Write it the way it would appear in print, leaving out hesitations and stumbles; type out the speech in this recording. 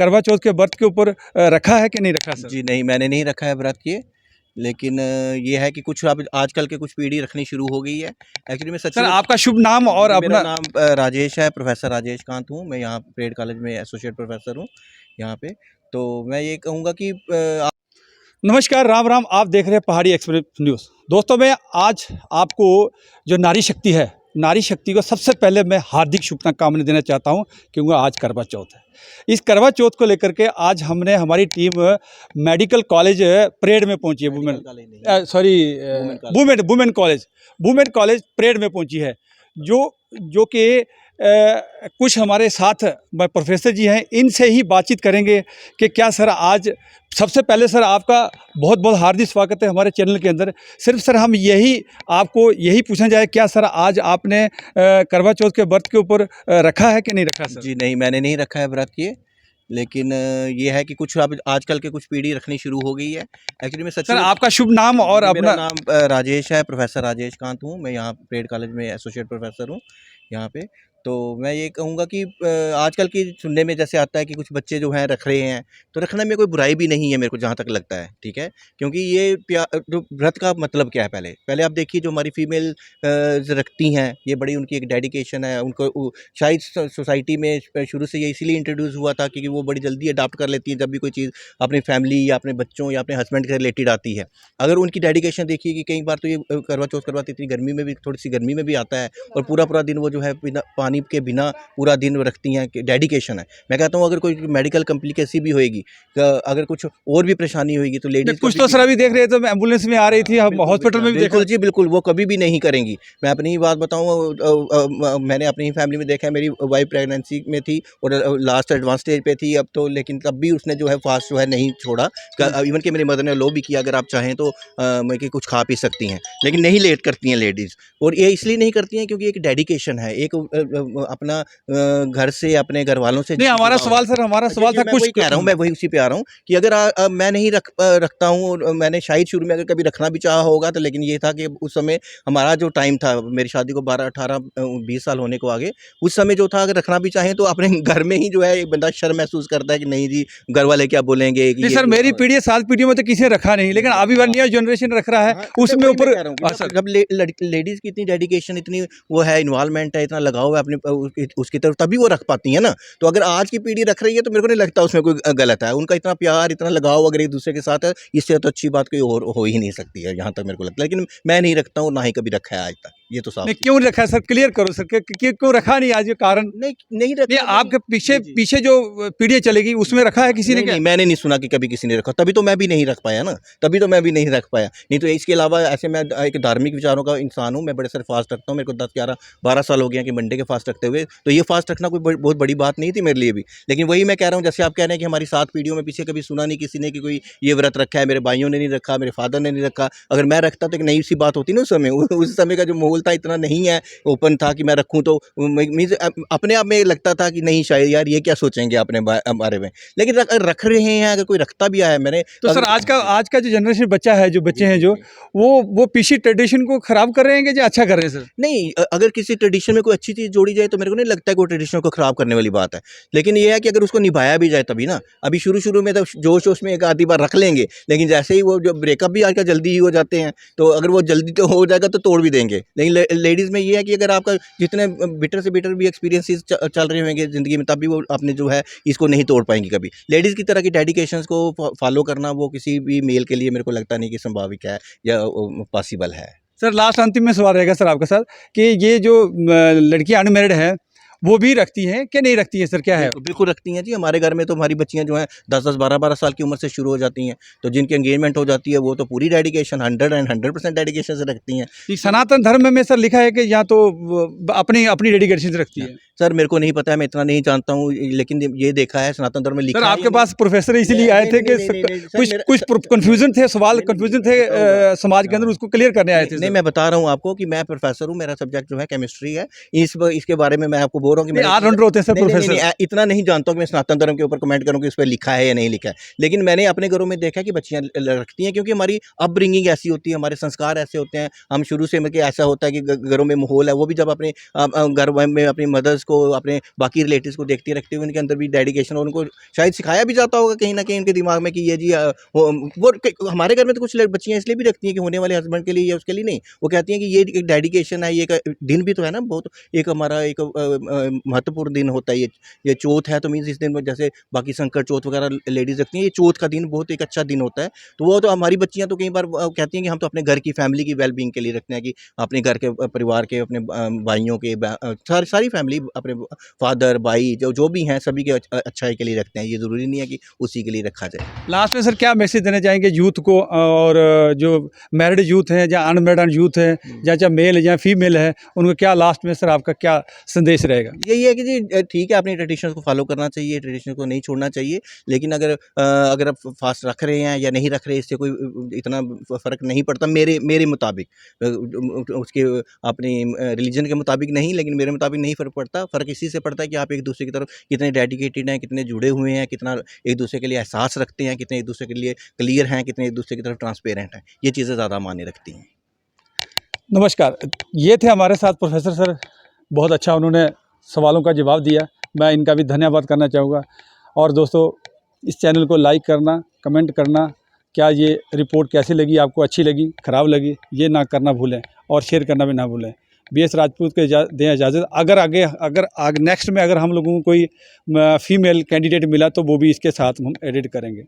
करवा चौथ के व्रत के ऊपर रखा है कि नहीं रखा सर? जी नहीं, मैंने नहीं रखा है व्रत ये, लेकिन ये है कि कुछ अब आजकल के कुछ पीढ़ी रखनी शुरू हो गई है। एक्चुअली मैं सच सर में, आपका शुभ नाम और मेरा अपना? नाम राजेश है, प्रोफेसर राजेश कांत हूँ। मैं यहाँ परेड कॉलेज में एसोसिएट प्रोफेसर हूँ यहाँ पे। तो मैं ये कहूँगा कि नमस्कार, राम राम। आप देख रहे हैं पहाड़ी एक्सप्रेस न्यूज़। दोस्तों, मैं आज आपको जो नारी शक्ति है, नारी शक्ति को सबसे पहले मैं हार्दिक शुभकामनाएं देना चाहता हूं, क्योंकि आज करवा चौथ है। इस करवा चौथ को लेकर के आज हमारी टीम मेडिकल कॉलेज परेड में पहुंची है। वुमेन कॉलेज परेड में पहुंची है, जो कि कुछ हमारे साथ प्रोफेसर जी हैं, इनसे ही बातचीत करेंगे कि क्या सर आज सबसे पहले सर आपका बहुत बहुत हार्दिक स्वागत है हमारे चैनल के अंदर। सिर्फ सर हम आपको यही पूछना चाहे, क्या सर आज आपने करवा चौथ के व्रत के ऊपर रखा है कि नहीं रखा सर? जी नहीं, मैंने नहीं रखा है व्रत ये, लेकिन ये है कि कुछ अब आजकल के कुछ पीढ़ी रखनी शुरू हो गई है। एक्चुअली मैं सच सर में, आपका शुभ नाम और मेरा अपना? नाम राजेश है, प्रोफेसर राजेश कांत हूँ। मैं यहाँ परेड कॉलेज में एसोसिएट प्रोफेसर हूँ यहाँ पे। तो मैं ये कहूँगा कि आजकल की सुनने में जैसे आता है कि कुछ बच्चे जो हैं रख रहे हैं, तो रखने में कोई बुराई भी नहीं है मेरे को जहाँ तक लगता है, ठीक है। क्योंकि ये जो व्रत का मतलब क्या है, पहले आप देखिए, जो हमारी फीमेल रखती हैं, ये बड़ी उनकी एक डेडिकेशन है। उनको शायद सोसाइटी में शुरू से ये इसीलिए इंट्रोड्यूस हुआ था क्योंकि वो बड़ी जल्दी अडाप्ट कर लेती हैं जब भी कोई चीज़ अपनी फैमिली या अपने बच्चों या अपने हस्बैंड के रिलेटेड आती है। अगर उनकी डेडिकेशन देखिए कि कई बार तो ये करवा चौथ करवाती थी, गर्मी में भी, थोड़ी सी गर्मी में भी आता है, और पूरा दिन वो जो है बिना पानी के बिना पूरा दिन रखती हैं। डेडिकेशन है। मैं कहता हूँ अगर कोई मेडिकल कम्प्लिकेसी भी होएगी, अगर कुछ और भी परेशानी होएगी तो लेडीज कुछ तो सर अभी देख रहे थे, मैं एम्बुलेंस में आ रही थी, हम हॉस्पिटल में भी देखा। बिल्कुल जी, बिल्कुल, वो कभी भी नहीं करेंगी। मैं अपनी ही बात बताऊँ, मैंने अपनी ही फैमिली में देखा है। मेरी वाइफ प्रेगनेंसी में थी और लास्ट एडवांस स्टेज पे थी अब तो, लेकिन तब भी उसने जो है फास्ट जो है नहीं छोड़ा। इवन कि मेरी मदर ने लो भी किया, अगर आप चाहें तो मैं कि कुछ खा पी सकती हैं, लेकिन नहीं लेट करती हैं लेडीज़। और ये इसलिए नहीं करती हैं क्योंकि एक डेडिकेशन है, एक अपना घर से, अपने घर वालों से। नहीं, हमारा सवाल था कुछ कह रहा हूँ, मैं वही उसी पे आ रहा हूँ कि अगर मैं नहीं रखता हूँ, और मैंने शायद शुरू में अगर कभी रखना भी चाहा होगा तो, लेकिन ये था कि उस समय हमारा जो टाइम था, मेरी शादी को 12, 18, 20 साल होने को आगे, उस समय जो था, अगर रखना भी चाहें तो अपने घर में ही जो है एक बंदा शर्म महसूस करता है कि नहीं जी, घर वाले क्या बोलेंगे। नहीं सर, मेरी पीढ़ी 7 पीढ़ियों में तो किसी ने रखा नहीं, लेकिन अभी न्यू जनरेशन रख रहा है उसमें ऊपर। जब लेडीज की इतनी डेडिकेशन, इतनी वो है, इन्वॉल्वमेंट है, इतना लगाव है अपने उसकी तरफ, तभी वो रख पाती है ना। तो अगर आज की पीढ़ी रख रही है तो मेरे को नहीं लगता उसमें कोई गलत है। उनका इतना प्यार, इतना लगाव अगर एक दूसरे के साथ है, इससे तो अच्छी बात कोई और हो ही नहीं सकती है, जहाँ तक मेरे को लगता है। लेकिन मैं नहीं रखता हूँ, ना ही कभी रखा है आज तक, ये तो साफ। क्यों रखा है सर? क्लियर करो सर, क्यों रखा नहीं आज? ये कारण नहीं रखा। आपके पीछे जो पीढ़ी चलेगी उसमें रखा है किसी ने? नहीं, मैंने नहीं सुना कि कभी किसी ने रखा, तभी तो मैं भी नहीं रख पाया ना, तभी तो मैं भी नहीं रख पाया। नहीं तो इसके अलावा ऐसे मैं एक धार्मिक विचारों का इंसान हूँ, मैं बड़े सारे फास्ट रखता हूँ। मेरे को 10, 11, 12 साल हो गया कि मंडे के फास्ट रखते हुए, तो ये फास्ट रखना कोई बहुत बड़ी बात नहीं थी मेरे लिए भी। लेकिन वही मैं कह रहा हूँ, जैसे आप कह रहे हैं कि हमारी 7 पीढ़ियों में पीछे कभी सुना नहीं किसी ने कि कोई ये व्रत रखा है, मेरे भाइयों ने नहीं रखा, मेरे फादर ने नहीं रखा। अगर मैं रखता तो एक नई सी बात होती ना उस समय का जो माहौल था इतना नहीं है, ओपन था कि मैं रखूँ, तो मीन्स अपने आप में लगता था कि नहीं, शायद यार ये क्या सोचेंगे अपने बारे में। लेकिन रख रहे हैं, अगर कोई रखता भी आया मैंने तो सर आज का जो जनरेशन बच्चा है, जो बच्चे हैं, जो वो पीछे ट्रेडिशन को खराब कर रहे हैं कि जो अच्छा कर रहे हैं सर? नहीं, अगर किसी ट्रेडिशन में कोई अच्छी चीज़ जोड़ी जाए तो मेरे को नहीं लगता है कि वो ट्रेडिशन को खराब करने वाली बात है। लेकिन ये है कि अगर उसको निभाया भी जाए तभी ना। अभी शुरू में तो जोश में एक आधी बार रख लेंगे, लेकिन जैसे ही वो जो ब्रेकअप भी आजकल जल्दी ही हो जाते हैं, तो अगर वो जल्दी तो हो जाएगा तो तोड़ भी देंगे। लेकिन लेडीज़ में ये है कि अगर आपका जितने बिटर से बिटर भी एक्सपीरियंसेस चल रहे होंगे ज़िंदगी में, तब भी वो आपने जो है इसको नहीं तोड़ पाएंगी कभी। लेडीज़ की तरह की डेडिकेशंस को फॉलो करना वो किसी भी मेल के लिए मेरे को लगता नहीं कि संभाविक है या पॉसिबल है। सर लास्ट अंतिम में सवाल रहेगा सर आपके साथ कि ये जो लड़कियां अनमेरिड हैं वो भी रखती हैं कि नहीं रखती हैं सर, क्या है? बिल्कुल रखती हैं जी। हमारे घर में तो हमारी बच्चियां जो हैं 10-10, 12-12 साल की उम्र से शुरू हो जाती हैं, तो जिनकी एंगेजमेंट हो जाती है वो तो पूरी डेडिकेशन 100% डेडिकेशन से रखती हैं। सनातन धर्म में सर लिखा है कि या तो अपनी डेडिकेशन से रखती है। सर मेरे को नहीं पता है, मैं इतना नहीं जानता हूँ, लेकिन ये देखा है सनातन धर्म में लिखा है। सर आपके पास प्रोफेसर इसीलिए आए थे कि कुछ कन्फ्यूजन थे, कन्फ्यूजन थे समाज के अंदर, उसको क्लियर करने आए थे? नहीं, मैं बता रहा हूँ आपको कि मैं प्रोफेसर हूँ, मेरा सब्जेक्ट जो है केमिस्ट्री है। इसके बारे में मैं आपको बोल रहा हूँ कि मैंने ऑलराउंडर होते हैं सर नहीं, नहीं, प्रोफेसर। नहीं, इतना नहीं जानता हूँ कि मैं सनातन धर्म के ऊपर कमेंट करूँ कि उस पर लिखा है या नहीं लिखा है। लेकिन मैंने अपने घरों में देखा कि बच्चियाँ रखती हैं, क्योंकि हमारी अपब्रिंगिंग ऐसी होती है, हमारे संस्कार ऐसे होते हैं। हम शुरू से मतलब कि ऐसा होता है कि घरों में माहौल है, वो भी जब अपने घर में अपनी मदर्स को, अपने बाकी रिलेटिव्स को देखते रखते हुए उनके अंदर भी डेडिकेशन, और उनको शायद सिखाया भी जाता होगा कहीं ना कहीं उनके दिमाग में कि ये जी हमारे घर में तो कुछ बच्चियाँ इसलिए भी रखती हैं कि होने वाले हस्बैंड के लिए या उसके लिए नहीं, वो कहती हैं कि ये एक डेडिकेशन है, ये एक दिन भी तो है ना बहुत, एक हमारा एक महत्वपूर्ण दिन होता है ये चौथ है, तो मीन्स इस दिन में जैसे बाकी संकट चौथ वगैरह लेडीज़ रखती हैं, ये चौथ का दिन बहुत एक अच्छा दिन होता है। तो वो तो हमारी बच्चियाँ तो कई बार कहती हैं कि हम तो अपने घर की फैमिली की वेलबींग के लिए रखते हैं, कि अपने घर के परिवार के, अपने भाइयों के सारी फैमिली, अपने फादर भाई जो भी हैं सभी के अच्छाई के लिए रखते हैं। ये ज़रूरी नहीं है कि उसी के लिए रखा जाए। लास्ट में सर क्या मैसेज देना चाहेंगे यूथ को, और जो मैरिड यूथ हैं या अनमैरिड यूथ हैं, या चाहे मेल है या फीमेल है, उनको क्या लास्ट में सर आपका क्या संदेश रहेगा? यही है कि जी ठीक है, अपनी ट्रेडिशंस को फॉलो करना चाहिए, ट्रेडिशन को नहीं छोड़ना चाहिए, लेकिन अगर आप फास्ट रख रहे हैं या नहीं रख रहे, इससे कोई इतना फ़र्क नहीं पड़ता मेरे मेरे मुताबिक। उसके अपनी रिलीजन के मुताबिक नहीं, लेकिन मेरे मुताबिक नहीं फ़र्क पड़ता। फ़र्क इसी से पड़ता है कि आप एक दूसरे की तरफ कितने डेडिकेटेड हैं, कितने जुड़े हुए हैं, कितना एक दूसरे के लिए एहसास रखते हैं, कितने एक दूसरे के लिए क्लियर हैं, कितने एक दूसरे की तरफ ट्रांसपेरेंट हैं। ये चीज़ें ज़्यादा मायने रखती हैं। नमस्कार, ये थे हमारे साथ प्रोफेसर सर। बहुत अच्छा उन्होंने सवालों का जवाब दिया, मैं इनका भी धन्यवाद करना चाहूँगा। और दोस्तों, इस चैनल को लाइक करना, कमेंट करना, क्या ये रिपोर्ट कैसी लगी, आपको अच्छी लगी, ख़राब लगी, ये ना करना भूलें, और शेयर करना भी ना भूलें। BS राजपूत के दें इजाज़त। अगर नेक्स्ट में अगर हम लोगों को कोई फीमेल कैंडिडेट मिला तो वो भी इसके साथ हम एडिट करेंगे।